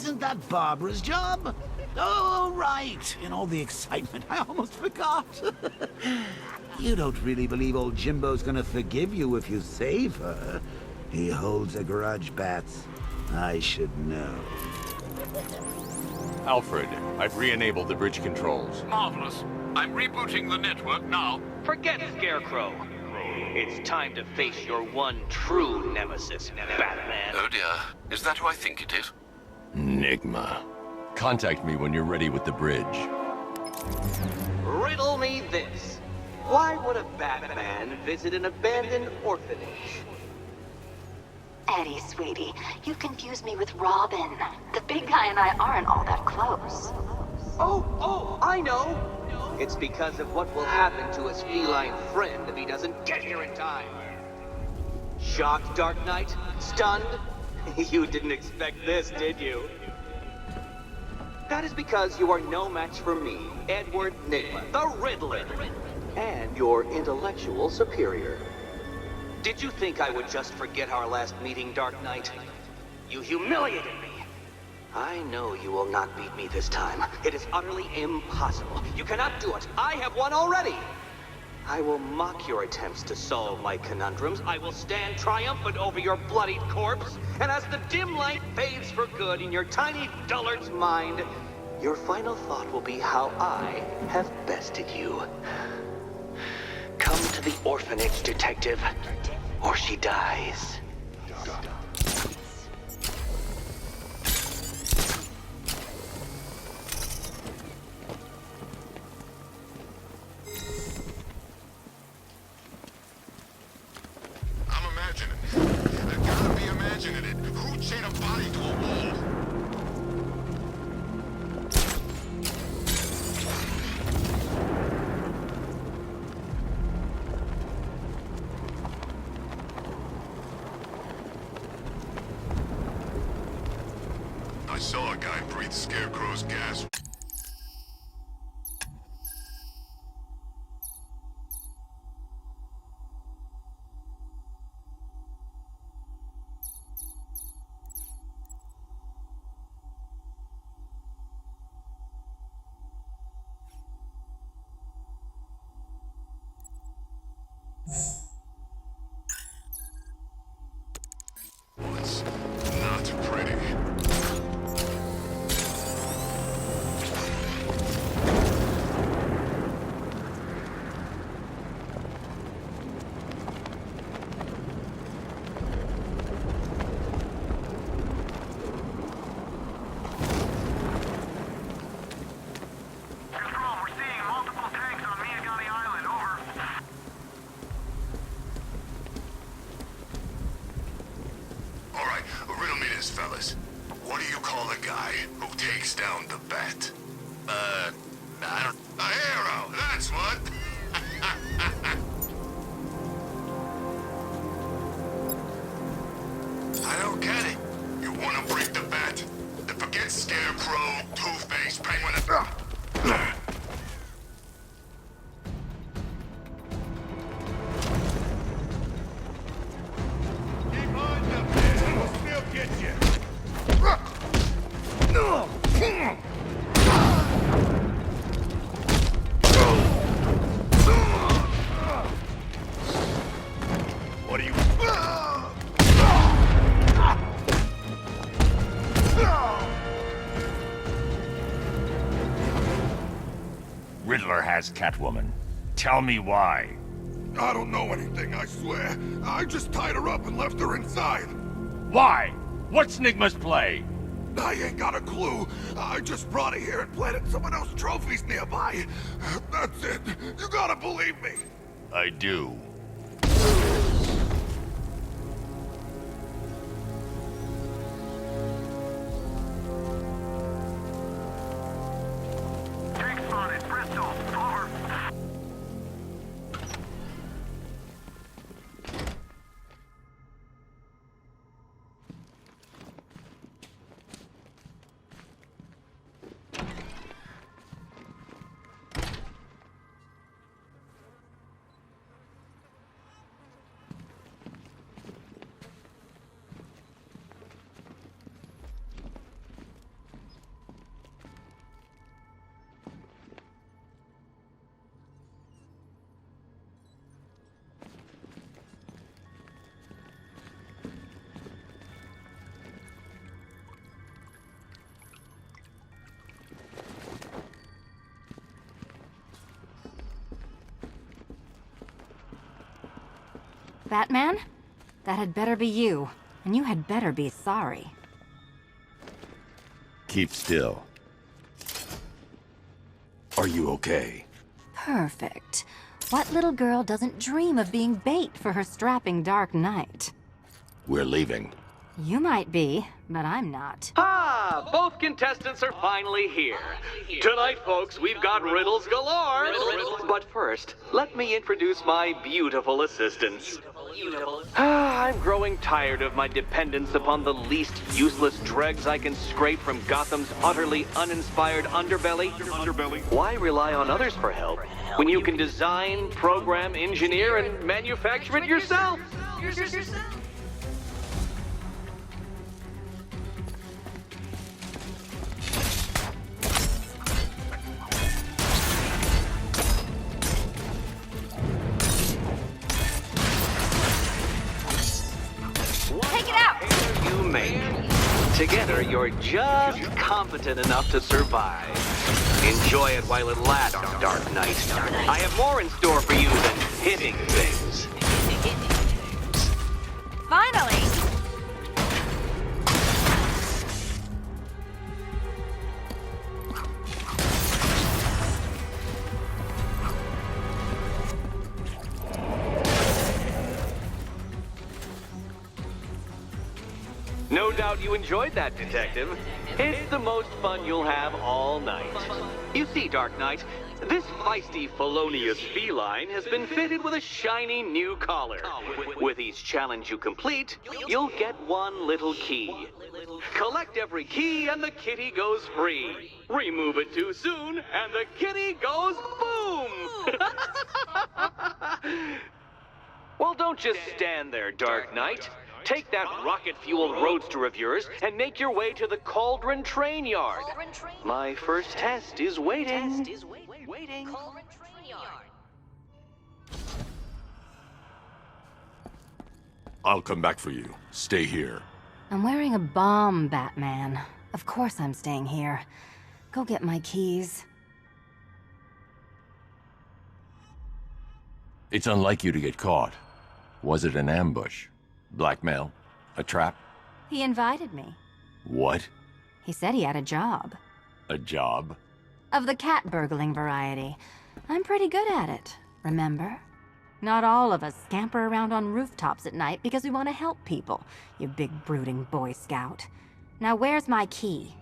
Isn't that Barbara's job? Oh, right. In all the excitement, I almost forgot. You don't really believe old Jimbo's gonna forgive you if you save her. He holds a grudge, Bats. I should know. Alfred, I've re-enabled the bridge controls. Marvelous. I'm rebooting the network now. Forget Scarecrow. It's time to face your one true nemesis, Batman. Oh dear. Is that who I think it is? Enigma. Contact me when you're ready with the bridge. Riddle me this. Why would a Batman visit an abandoned orphanage? Eddie, sweetie, you confuse me with Robin. The big guy and I aren't all that close. Oh, I know. It's because of what will happen to his feline friend if he doesn't get here in time. Shocked, Dark Knight? Stunned? You didn't expect this, did you? That is because you are no match for me, Edward Nygma, the Riddler, and your intellectual superior. Did you think I would just forget our last meeting, Dark Knight? You humiliated me. I know you will not beat me this time. It is utterly impossible. You cannot do it. I have won already. I will mock your attempts to solve my conundrums. I will stand triumphant over your bloodied corpse. And as the dim light fades for good in your tiny dullard's mind, your final thought will be how I have bested you. Come to the orphanage, detective, or she dies. I'm imagining. I've gotta be imagining it. Who chained a body to a wall? I saw a guy breathe Scarecrow's gas. It's not pretty. Control, we're seeing multiple tanks on Miyagami Island, over. All right, riddle me this, fellas. What do you call the guy who takes down the bat? I don't... A hero, that's what! I don't get it. You wanna break the bat? Then forget Scarecrow, Two-Face, Penguin, and... Keep on the pit, we'll still get you. What do you... Riddler has Catwoman. Tell me why. I don't know anything, I swear. I just tied her up and left her inside. Why? What's Nygma's play? I ain't got a clue. I just brought her here and planted someone else's trophies nearby. That's it. You gotta believe me. I do. Tank spotted, Bristol, over. Batman? That had better be you, and you had better be sorry. Keep still. Are you okay? Perfect. What little girl doesn't dream of being bait for her strapping Dark Knight? We're leaving. You might be, but I'm not. Ah, both contestants are finally here. Tonight, folks, we've got riddles galore. But first, let me introduce my beautiful assistants. I'm growing tired of my dependence upon the least useless dregs I can scrape from Gotham's utterly uninspired underbelly. Why rely on others for help when you can design, program, engineer, and manufacture it yourself? Take it out! You make. Together, you're just competent enough to survive. Enjoy it while it lasts, Dark Knight. I have more in store for you than hitting things. Finally! No doubt you enjoyed that, Detective. It's the most fun you'll have all night. You see, Dark Knight, this feisty, felonious feline has been fitted with a shiny new collar. With each challenge you complete, you'll get one little key. Collect every key and the kitty goes free. Remove it too soon and the kitty goes boom! Well, don't just stand there, Dark Knight. Take that rocket-fueled roadster of yours and make your way to the Cauldron Train Yard. My first test is waiting. I'll come back for you. Stay here. I'm wearing a bomb, Batman. Of course I'm staying here. Go get my keys. It's unlike you to get caught. Was it an ambush? Blackmail? A trap? He invited me. What? He said he had a job. A job? Of the cat burgling variety. I'm pretty good at it, remember? Not all of us scamper around on rooftops at night because we want to help people, you big brooding Boy Scout. Now where's my key?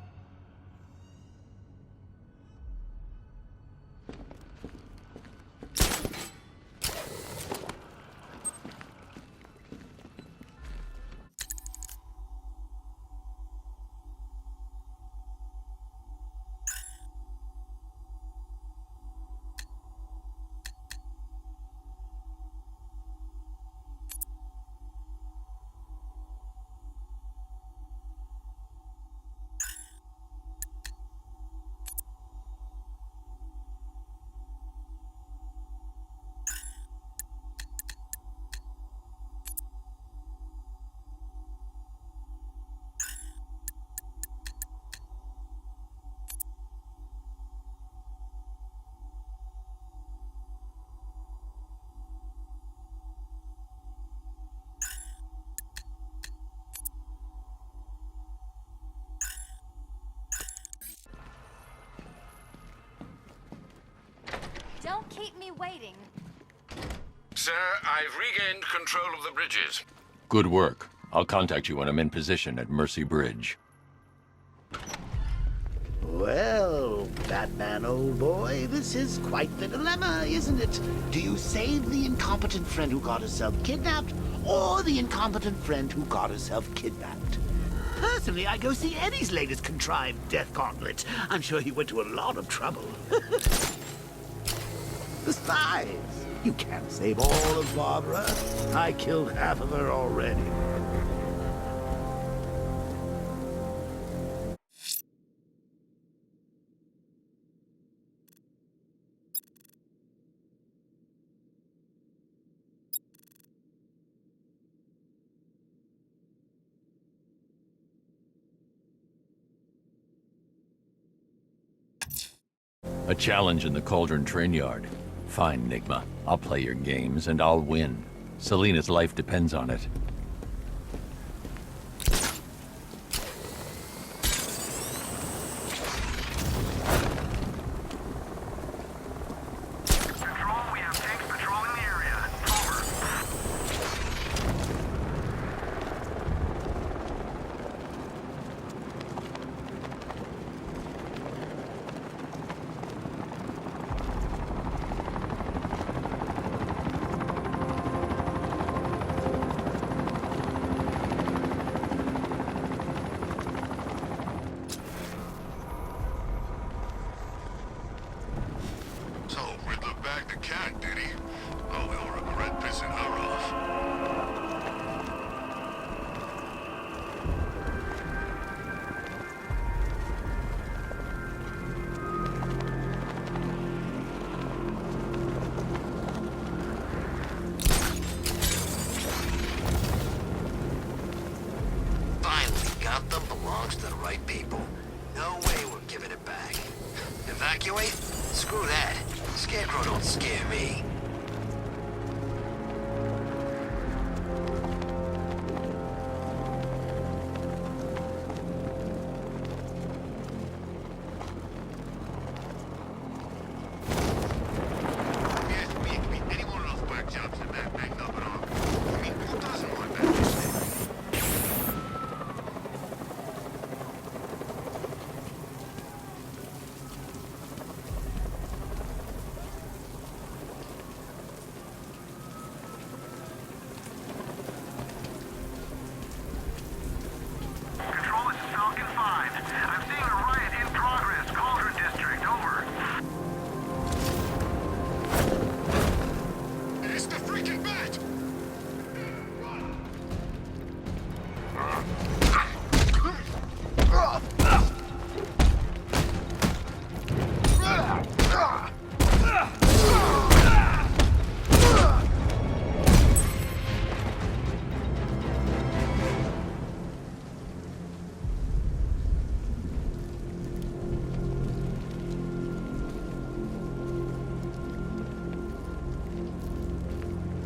Don't keep me waiting. Sir, I've regained control of the bridges. Good work. I'll contact you when I'm in position at Mercy Bridge. Well, Batman, old boy, this is quite the dilemma, isn't it? Do you save the incompetent friend who got herself kidnapped, or the incompetent friend who got herself kidnapped? Personally, I go see Eddie's latest contrived death gauntlet. I'm sure he went to a lot of trouble. Besides, you can't save all of Barbara. I killed half of her already. A challenge in the Cauldron Train Yard. Fine, Nigma. I'll play your games and I'll win. Selina's life depends on it. Control, we have tanks patrolling the area. Over. So, Riddler bagged the cat, did he? Oh, he'll regret pissing her off. Finally got them. Belongs to the right people. No way we're giving it back. Evacuate? Screw that. Scarecrow don't scare me. Yes, anyone of those whack jobs in that banged up and all. I mean, who doesn't want that business? Control, this is Falcon 5. I'm seeing a riot in progress. Cauldron District, over. It's the freaking bat!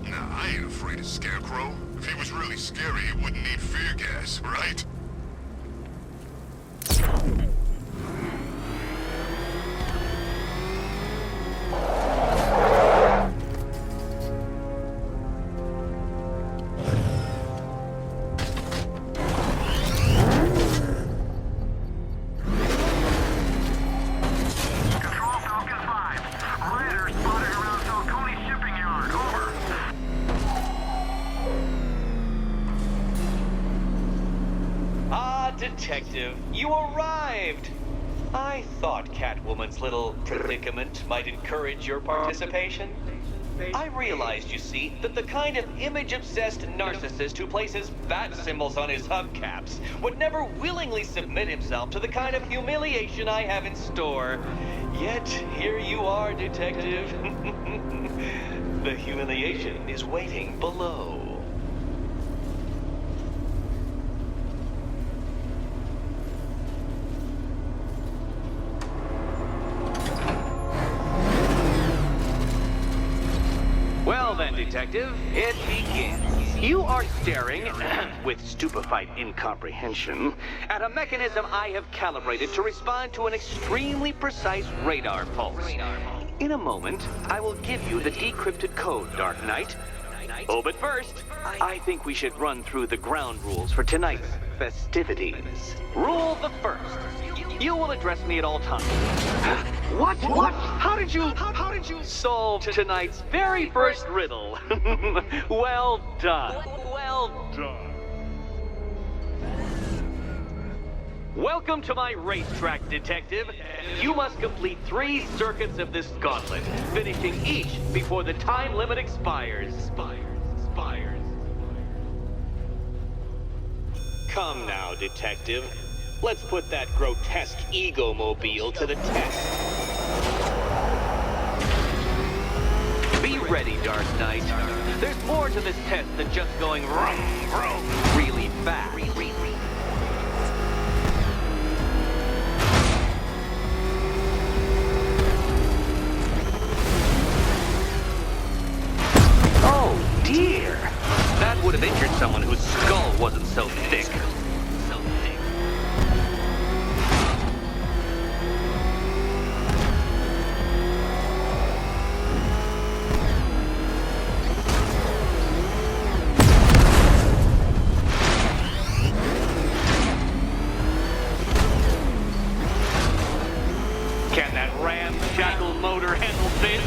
Nah, I ain't afraid of Scarecrow. If he was really scary, he wouldn't need fear gas, right? Control, Falcon 5. Rioters spotted around Falcone Shipping Yard, over. Ah, Detective, you arrived! I thought Catwoman's little predicament might encourage your participation. I realized, you see, that the kind of image-obsessed narcissist who places bat symbols on his hubcaps would never willingly submit himself to the kind of humiliation I have in store. Yet, here you are, Detective. The humiliation is waiting below. Well then, Detective, it begins. You are staring, with stupefied incomprehension, at a mechanism I have calibrated to respond to an extremely precise radar pulse. In a moment, I will give you the decrypted code, Dark Knight. Oh, but first, I think we should run through the ground rules for tonight's festivities. Rule the first. You will address me at all times. What? How did you solve tonight's very first riddle? Well done. Welcome to my racetrack, Detective. You must complete 3 circuits of this gauntlet, finishing each before the time limit expires. Come now, Detective. Let's put that grotesque ego-mobile to the test. Be ready, Dark Knight. There's more to this test than just going vroom, vroom, really fast. Oh, dear. have injured someone whose skull wasn't so thick. Can that ramshackle motor handle this?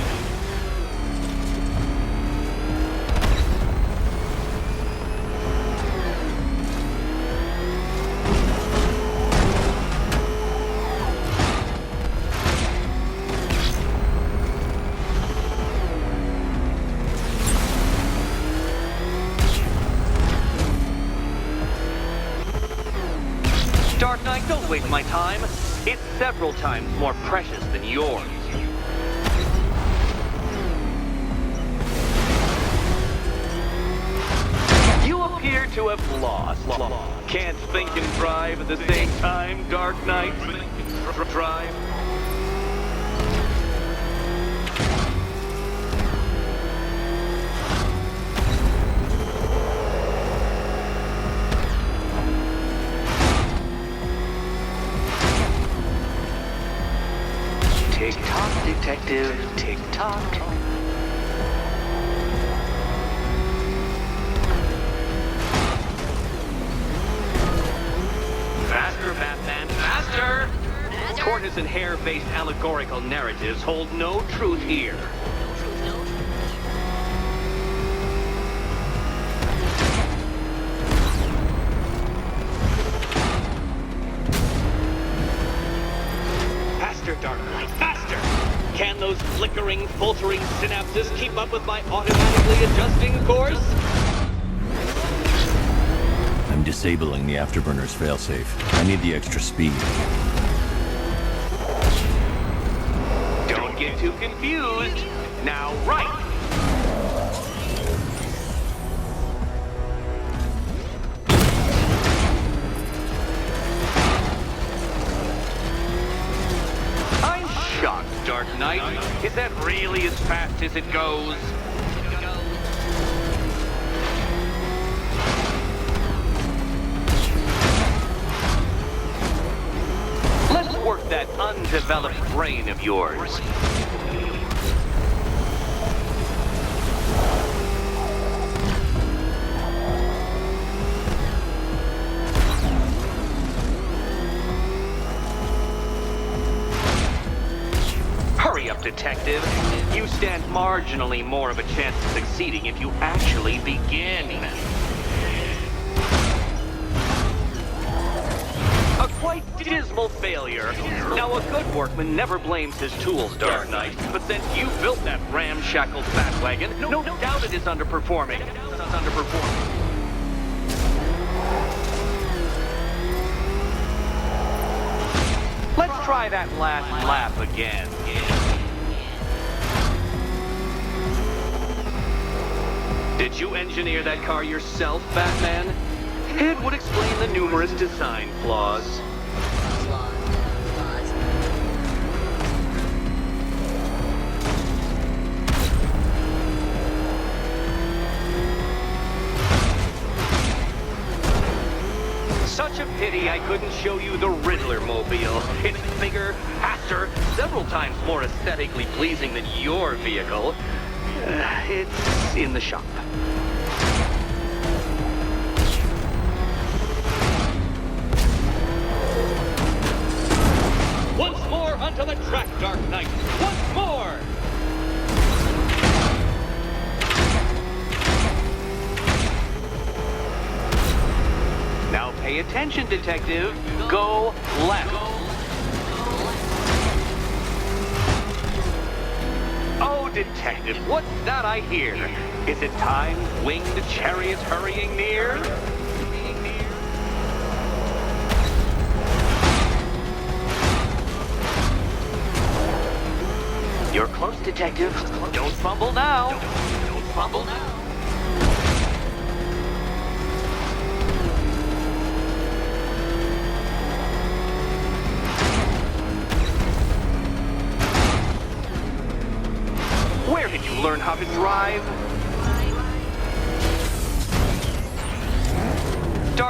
Dark Knight, don't waste my time. It's several times more precious than yours. You appear to have lost. Can't think and drive at the same time, Dark Knight. Drive. Tick-tock, detective, tick-tock. Faster, Batman, faster! Tortoise and hare-based allegorical narratives hold no truth here. Faster, Dark Knight, faster! Can those flickering, faltering synapses keep up with my automatically adjusting course? I'm disabling the afterburner's failsafe. I need the extra speed. Don't get too confused. Now, right! Dark Knight. Is that really as fast as it goes? Let's work that undeveloped brain of yours. Hurry up, detective. You stand marginally more of a chance of succeeding if you actually begin. A quite dismal failure. Now, a good workman never blames his tools, Dark Knight, but since you built that ramshackle fat wagon, no doubt it is underperforming. Let's try that last lap again. Did you engineer that car yourself, Batman? It would explain the numerous design flaws. Such a pity I couldn't show you the Riddler mobile. It's bigger, faster, several times more aesthetically pleasing than your vehicle. It's in the shop. Once more onto the track, Dark Knight. Once more! Now pay attention, detective. Go left. Oh, detective, what's that I hear? Is it time winged chariots hurrying near? You're close, detective. Don't fumble now. Don't fumble now. Where did you learn how to drive?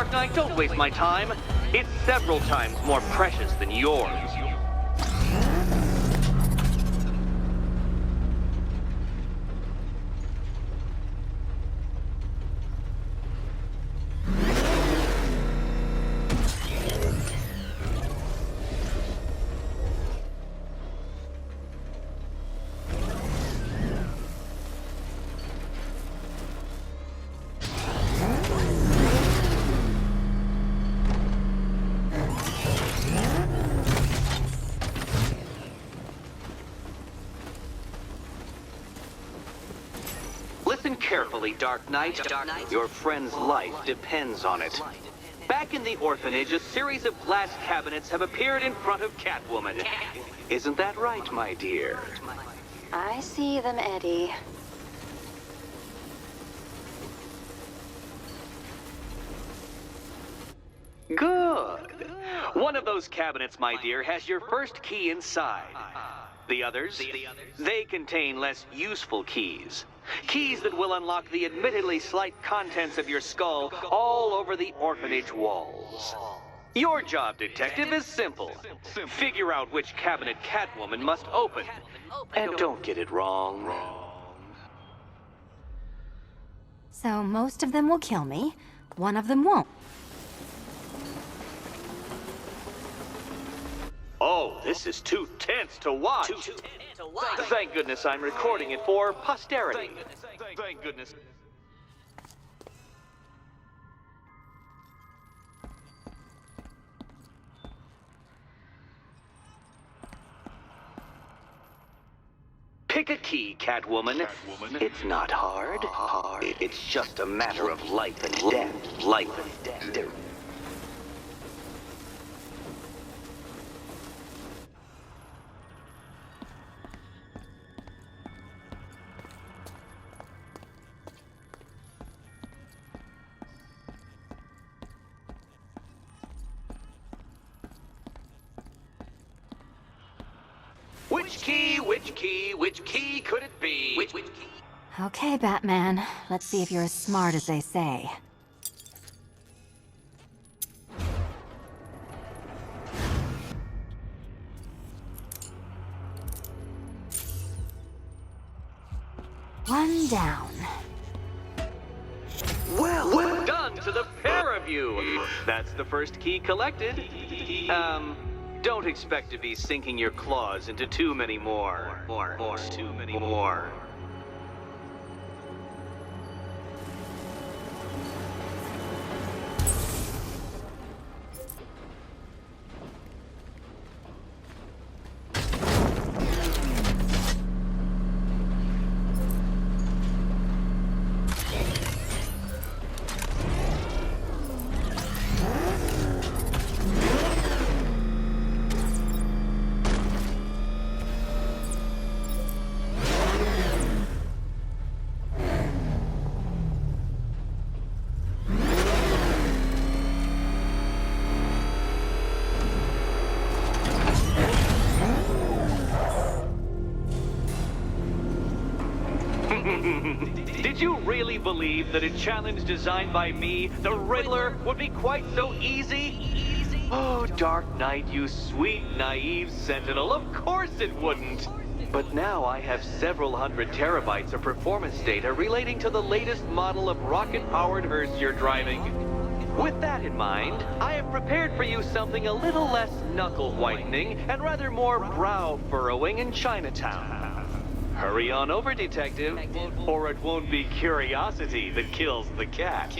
Dark Knight, don't waste my time. It's several times more precious than yours. Listen carefully, Dark Knight. Your friend's life depends on it. Back in the orphanage, a series of glass cabinets have appeared in front of Catwoman. Isn't that right, my dear? I see them, Eddie. Good. One of those cabinets, my dear, has your first key inside. The others, they contain less useful keys. Keys that will unlock the admittedly slight contents of your skull all over the orphanage walls. Your job, Detective, is simple. Figure out which cabinet Catwoman must open. And don't get it wrong. So most of them will kill me, one of them won't. Oh, this is too tense to watch. Thank goodness I'm recording it for posterity. Thank goodness. Pick a key, Catwoman. It's not hard. It's just a matter of life and death. Life and death. Which key could it be? Which key? Okay, Batman. Let's see if you're as smart as they say. One down. Well done to the pair of you. That's the first key collected. Don't expect to be sinking your claws into too many more. Too many more. Did you really believe that a challenge designed by me, the Riddler, would be quite so easy? Oh, Dark Knight, you sweet, naive sentinel, of course it wouldn't. But now I have several hundred terabytes of performance data relating to the latest model of rocket-powered hearse you're driving. With that in mind, I have prepared for you something a little less knuckle-whitening and rather more brow-furrowing in Chinatown. Hurry on over, Detective, or it won't be curiosity that kills the cat.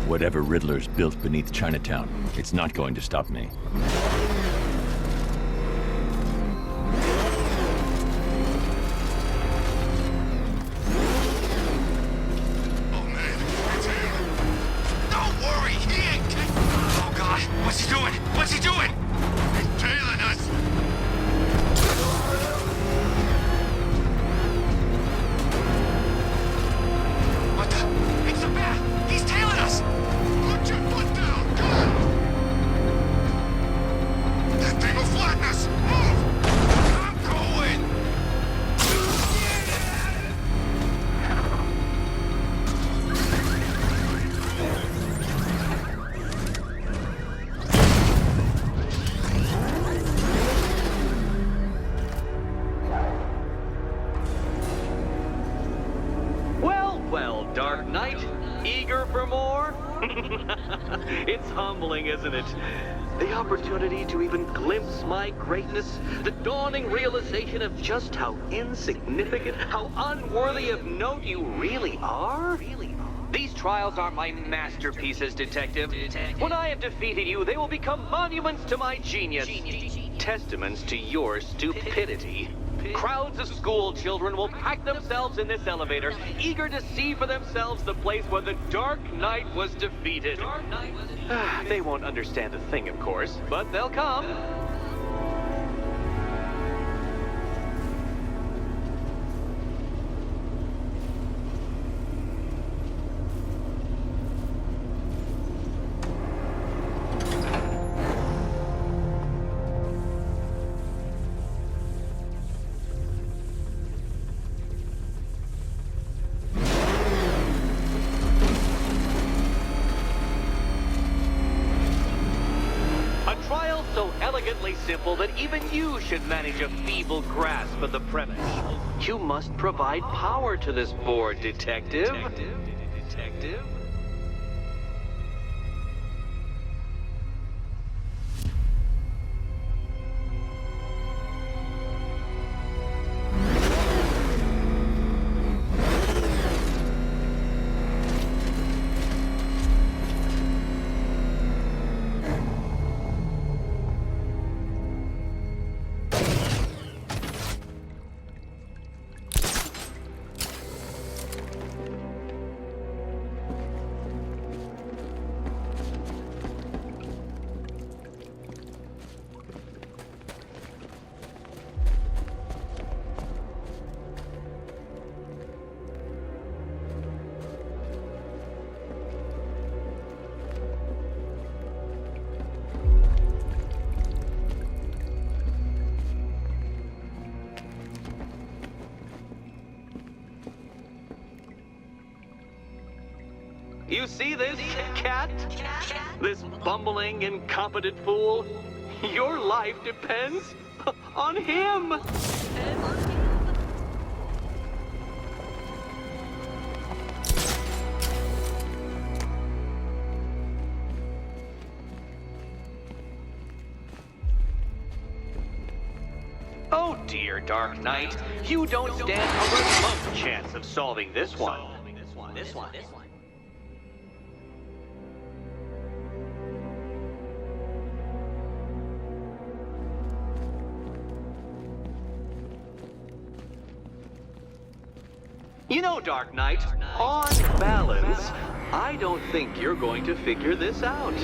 Whatever Riddler's built beneath Chinatown, it's not going to stop me. Oh man, it's him. Don't worry, he ain't. Oh God, what's he doing? What's he for? It's humbling, isn't it? The opportunity to even glimpse my greatness, the dawning realization of just how insignificant, how unworthy of note you really are. These trials are my masterpieces, Detective. When I have defeated you, they will become monuments to my genius, testaments to your stupidity. Crowds of school children will pack themselves in this elevator, eager to see for themselves the place where the Dark Knight was defeated. They won't understand a thing, of course, but they'll come. Simple that even you should manage a feeble grasp of the premise. You must provide power to this board, Detective. Detective? You see this, cat? This bumbling, incompetent fool? Your life depends on him! Oh dear, Dark Knight. You don't stand a remote chance of solving this one. This one. You know, Dark Knight, on balance, I don't think you're going to figure this out.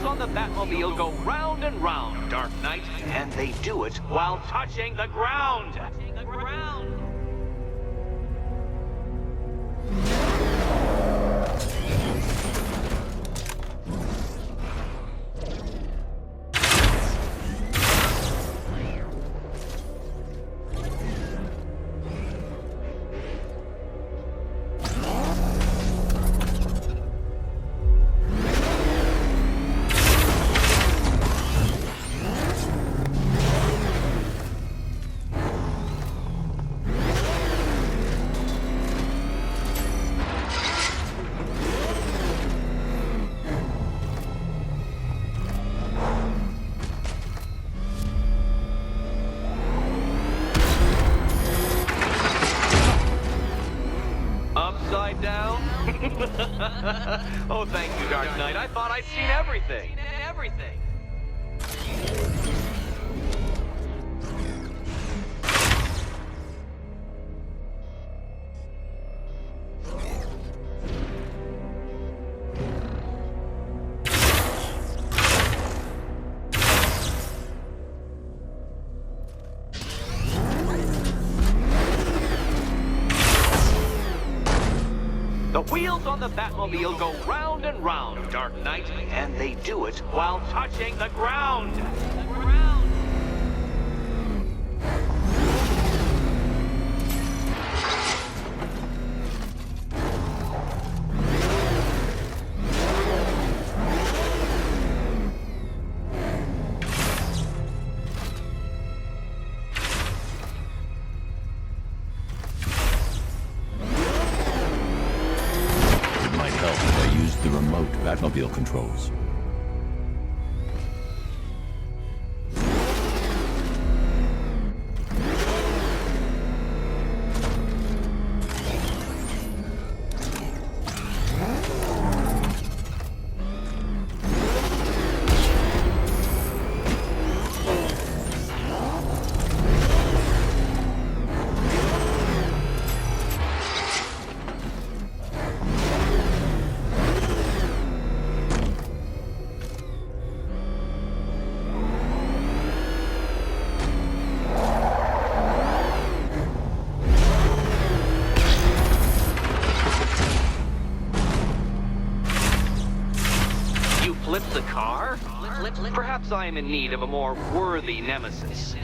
On the Batmobile go round and round, Dark Knight, and they do it while touching the ground. Oh, thank you, Dark Knight. I thought I'd seen everything. Everything. The wheels on the Batmobile go round and round, Dark Knight, and they do it while touching the ground. The remote Batmobile controls. Flip the car? Perhaps I am in need of a more worthy nemesis.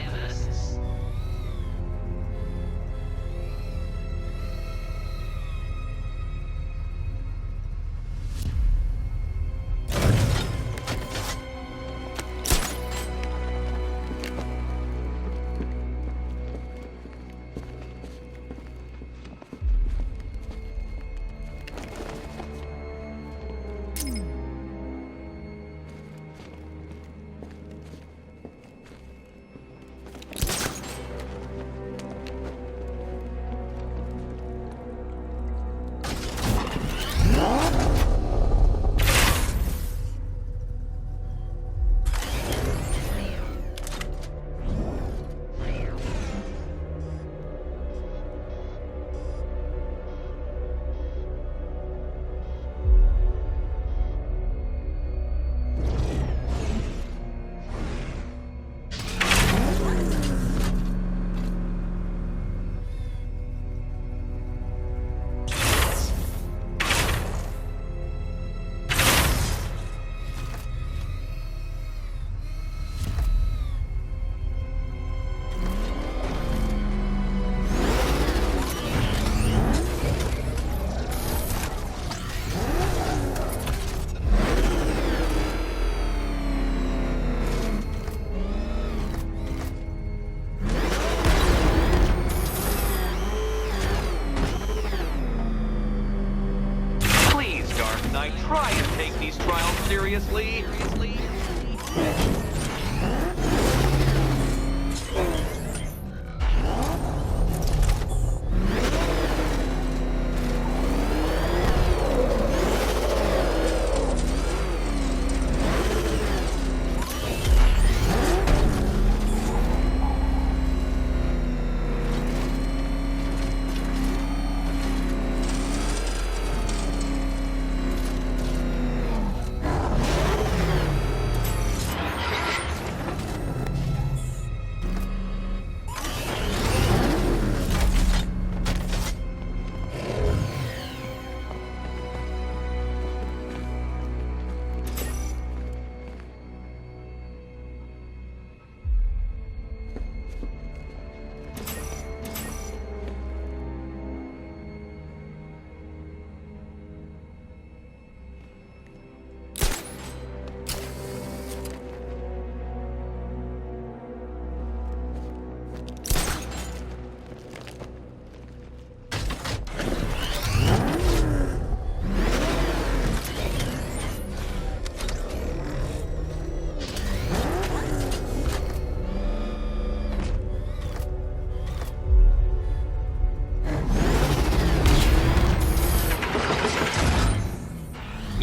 Try and take these trials seriously.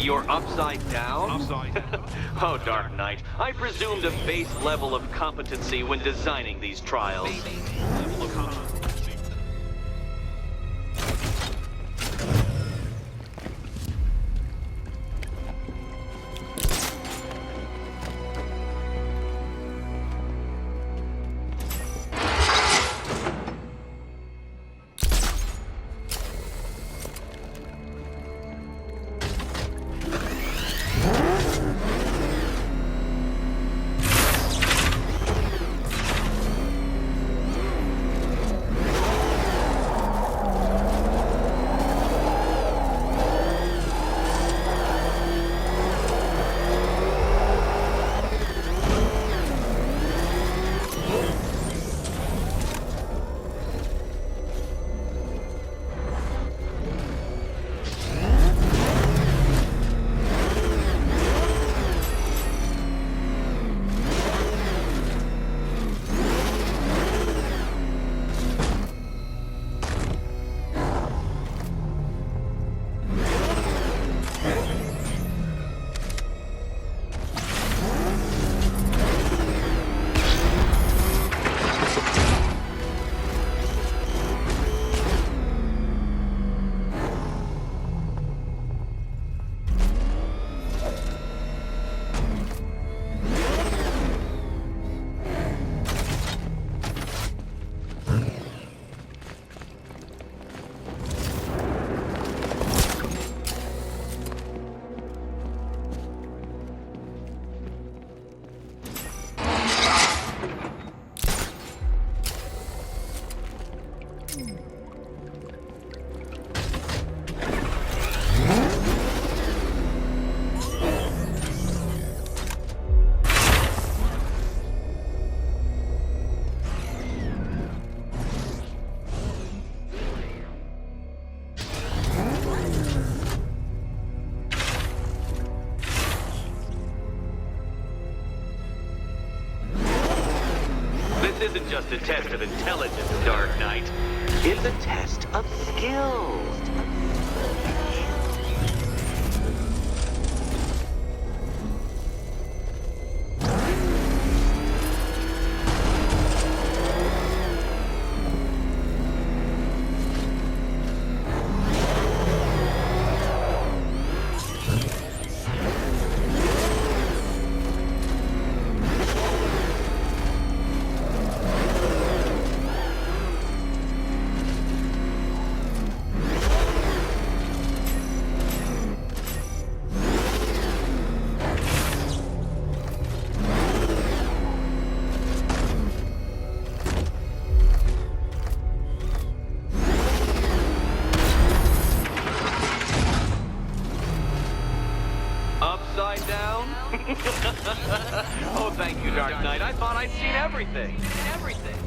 You're upside down? Oh, Dark Knight. I presumed a base level of competency when designing these trials. This isn't just a test of intelligence, Dark Knight. It's a test of skills. Upside down? Oh, thank you, Dark Knight. I thought I'd seen everything. Everything.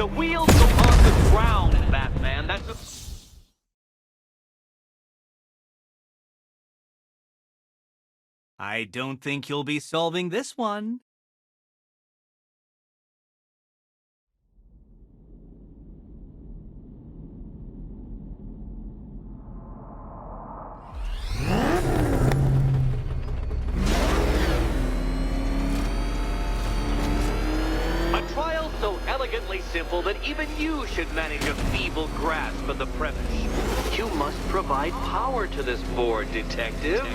The wheels go off the ground, Batman. I don't think you'll be solving this one. A trial so elegantly simple that even you should manage a feeble grasp of the premise. You must provide power to this board, Detective.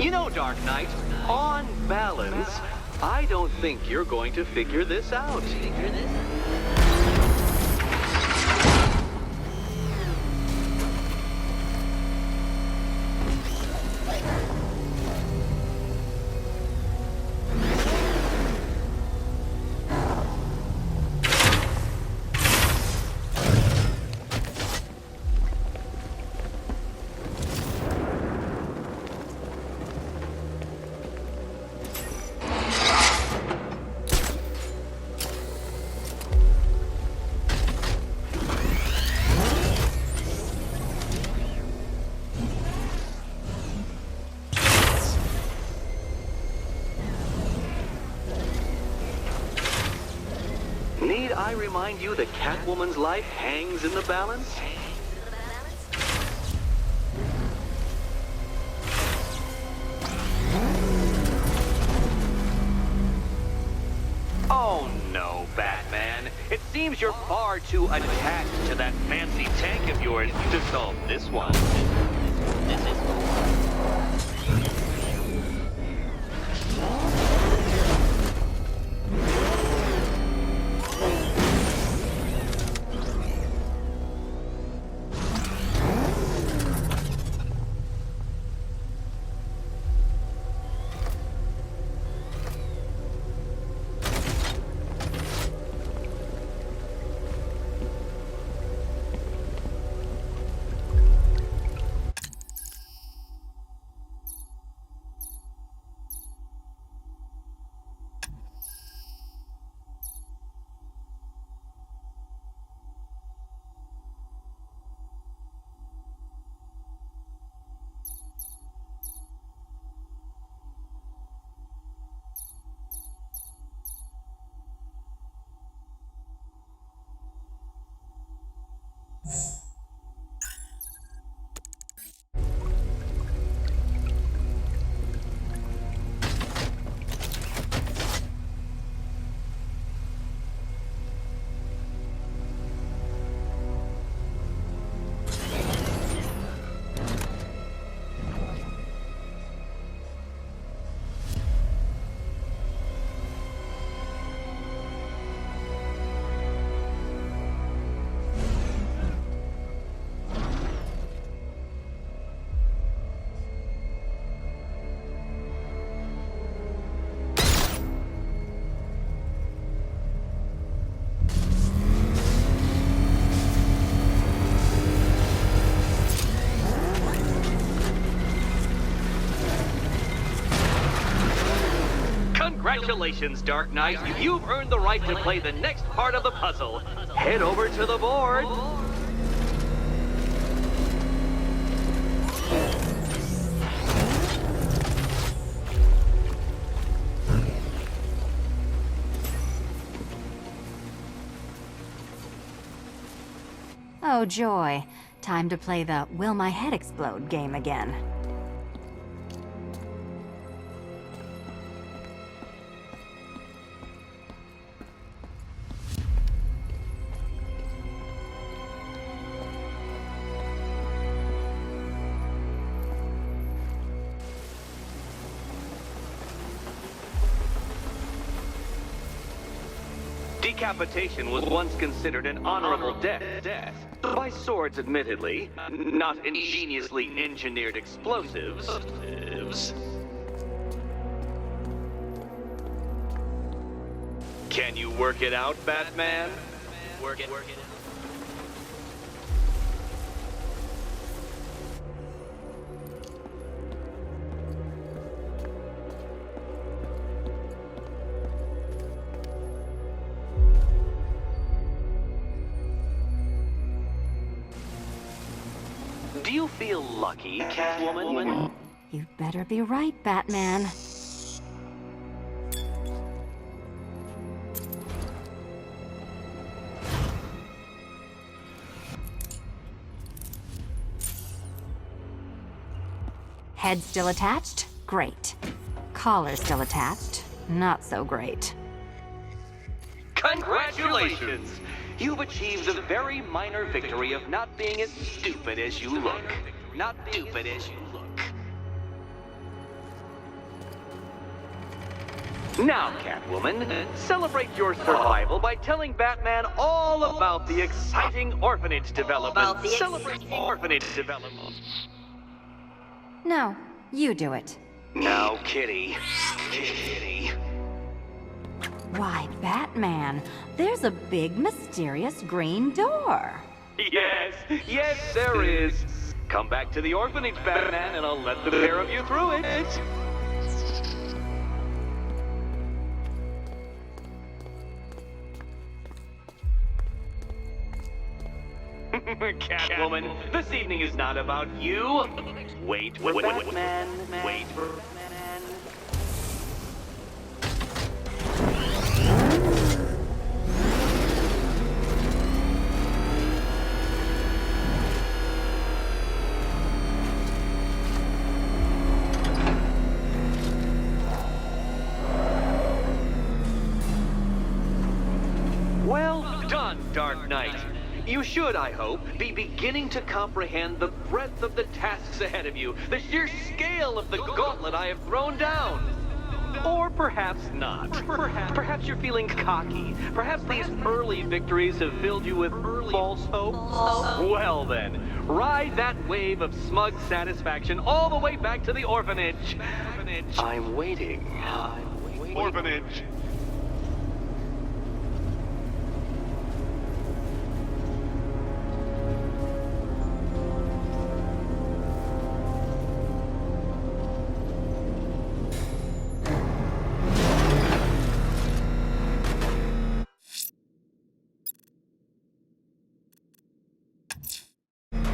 You know, Dark Knight, on balance, I don't think you're going to figure this out. Need I remind you that Catwoman's life hangs in the balance? Oh no, Batman. It seems you're far too attached to that fancy tank of yours to solve this one. Congratulations, Dark Knight. You've earned the right to play the next part of the puzzle. Head over to the board. Oh, joy. Time to play the Will My Head Explode game again. Decapitation was once considered an honorable death. By swords, admittedly, not ingeniously engineered explosives. Can you work it out, Batman? Work it out. Do you feel lucky, Catwoman? You better be right, Batman. Head still attached? Great. Collar still attached? Not so great. Congratulations! You've achieved the very minor victory of not being as stupid as you look. Not stupid as you look. Now, Catwoman, celebrate your survival by telling Batman all about the exciting orphanage development. Celebrate the orphanage development. No, you do it. Now, Kitty. Kitty. Why, Batman, there's a big, mysterious green door. Yes, yes, there is. Come back to the orphanage, Batman, and I'll let the pair of you through it. Catwoman, this evening is not about you. Wait for Batman. Wait for Batman. Well done, Dark Knight. You should, I hope, be beginning to comprehend the breadth of the tasks ahead of you, the sheer scale of the gauntlet I have thrown down. Or perhaps not. Perhaps you're feeling cocky. Perhaps these early victories have filled you with false hope. Well then, ride that wave of smug satisfaction all the way back to the orphanage. I'm waiting. Orphanage.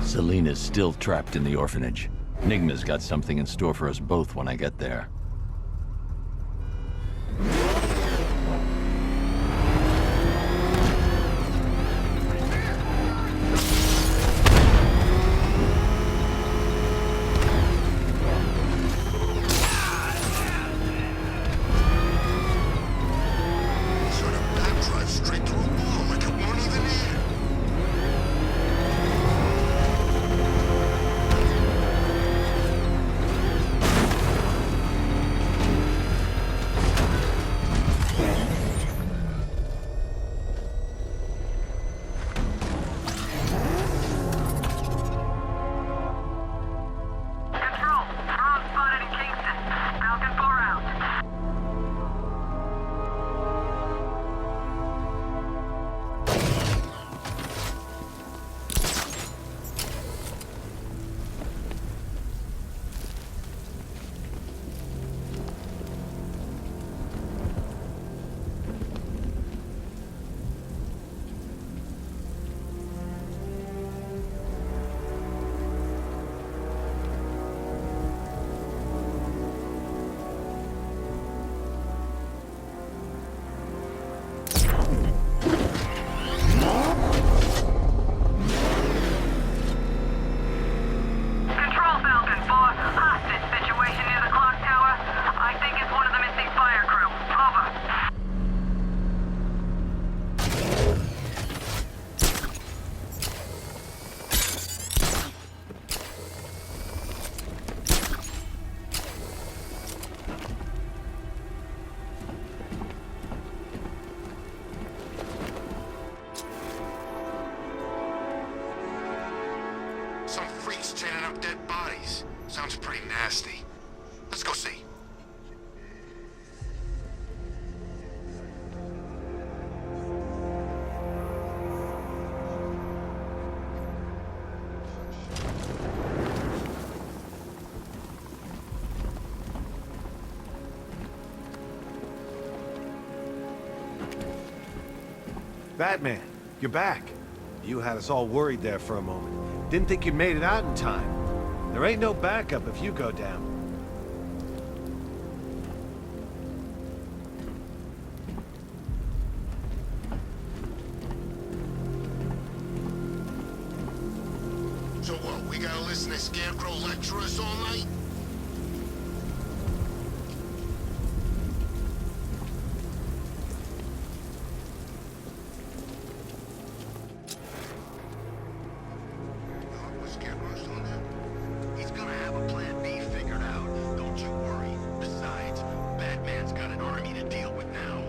Selina's still trapped in the orphanage. Nigma's got something in store for us both when I get there. Sort of backdrive straight through a wall like it weren't even there. Control, drone spotted in Kingston. Falcon 4 out. Control, Falcon 4. Hostage situation near the clock tower. I think it's one of the missing fire crew. Over. Some freaks chaining up dead bodies. Sounds pretty nasty. Let's go see. Batman, you're back. You had us all worried there for a moment. Didn't think you'd made it out in time. There ain't no backup if you go down. So what, we gotta listen to Scarecrow lecture us all night? What Scarecrow's doing that? He's gonna have a plan B figured out. Don't you worry. Besides, Batman's got an army to deal with now.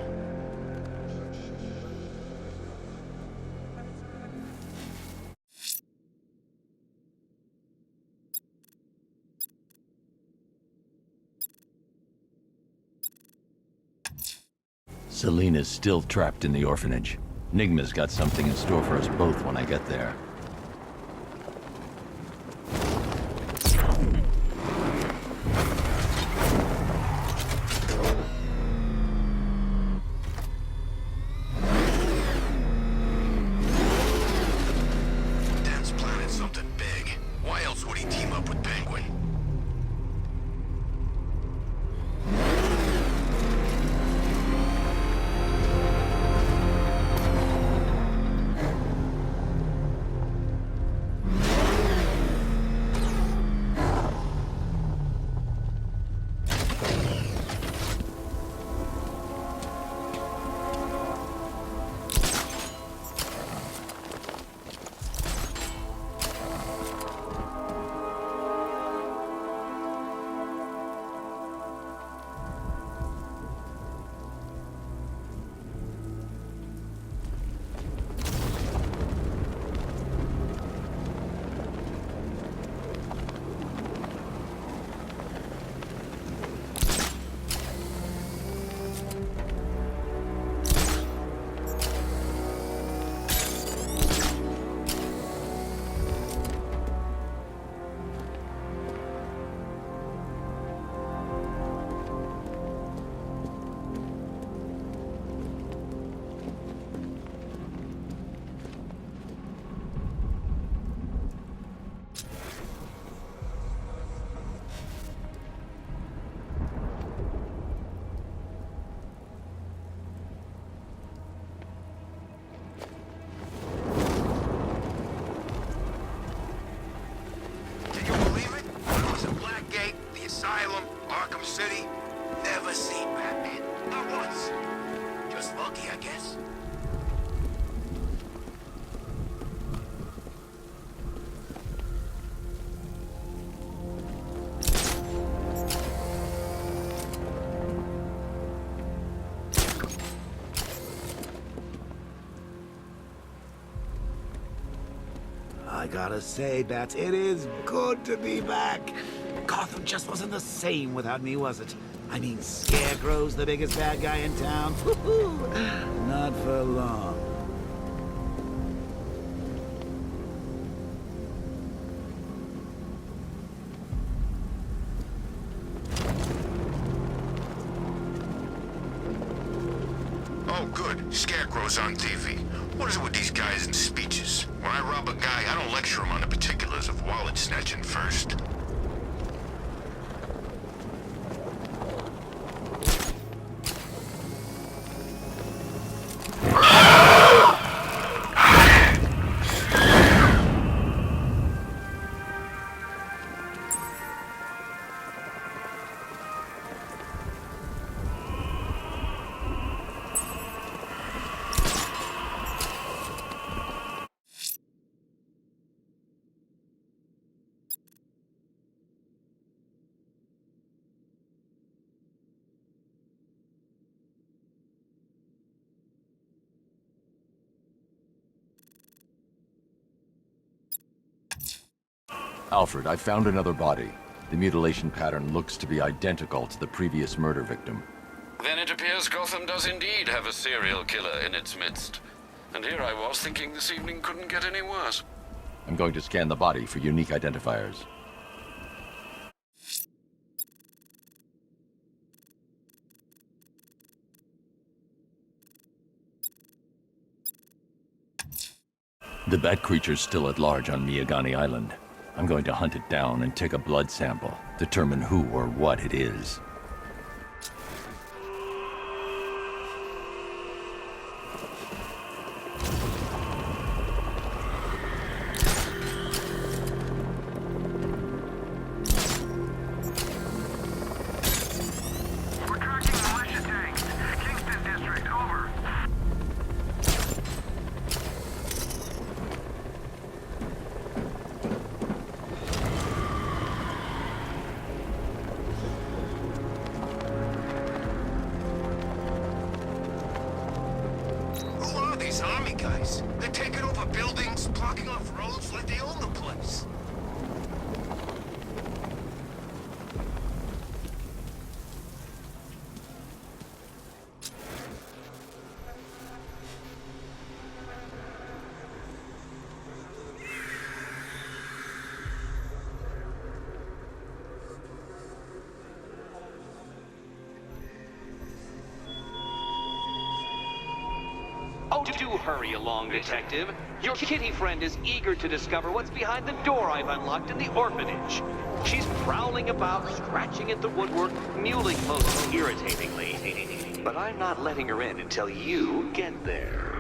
Selina's still trapped in the orphanage. Nigma's got something in store for us both when I get there. Dan's planning something big. Why else would he team up with Penguin? Asylum, Arkham City. Never seen Batman. Not once. Just lucky, I guess. I gotta say, Bats, it is good to be back. Gotham just wasn't the same without me, was it? I mean, Scarecrow's the biggest bad guy in town. Not for long. Oh, good. Scarecrow's on TV. What is it with these guys and speeches? When I rob a guy, I don't lecture him on the particulars of wallet snatching first. Alfred, I found another body. The mutilation pattern looks to be identical to the previous murder victim. Then it appears Gotham does indeed have a serial killer in its midst. And here I was thinking this evening couldn't get any worse. I'm going to scan the body for unique identifiers. The bat creature's still at large on Miyagani Island. I'm going to hunt it down and take a blood sample, determine who or what it is. We're tracking militia tanks. Kingston District, over. Who are these army guys? They're taking over buildings, blocking off roads like they own the place. Oh, do hurry along, Detective. Your kitty friend is eager to discover what's behind the door I've unlocked in the orphanage. She's prowling about, scratching at the woodwork, mewling most irritatingly. But I'm not letting her in until you get there.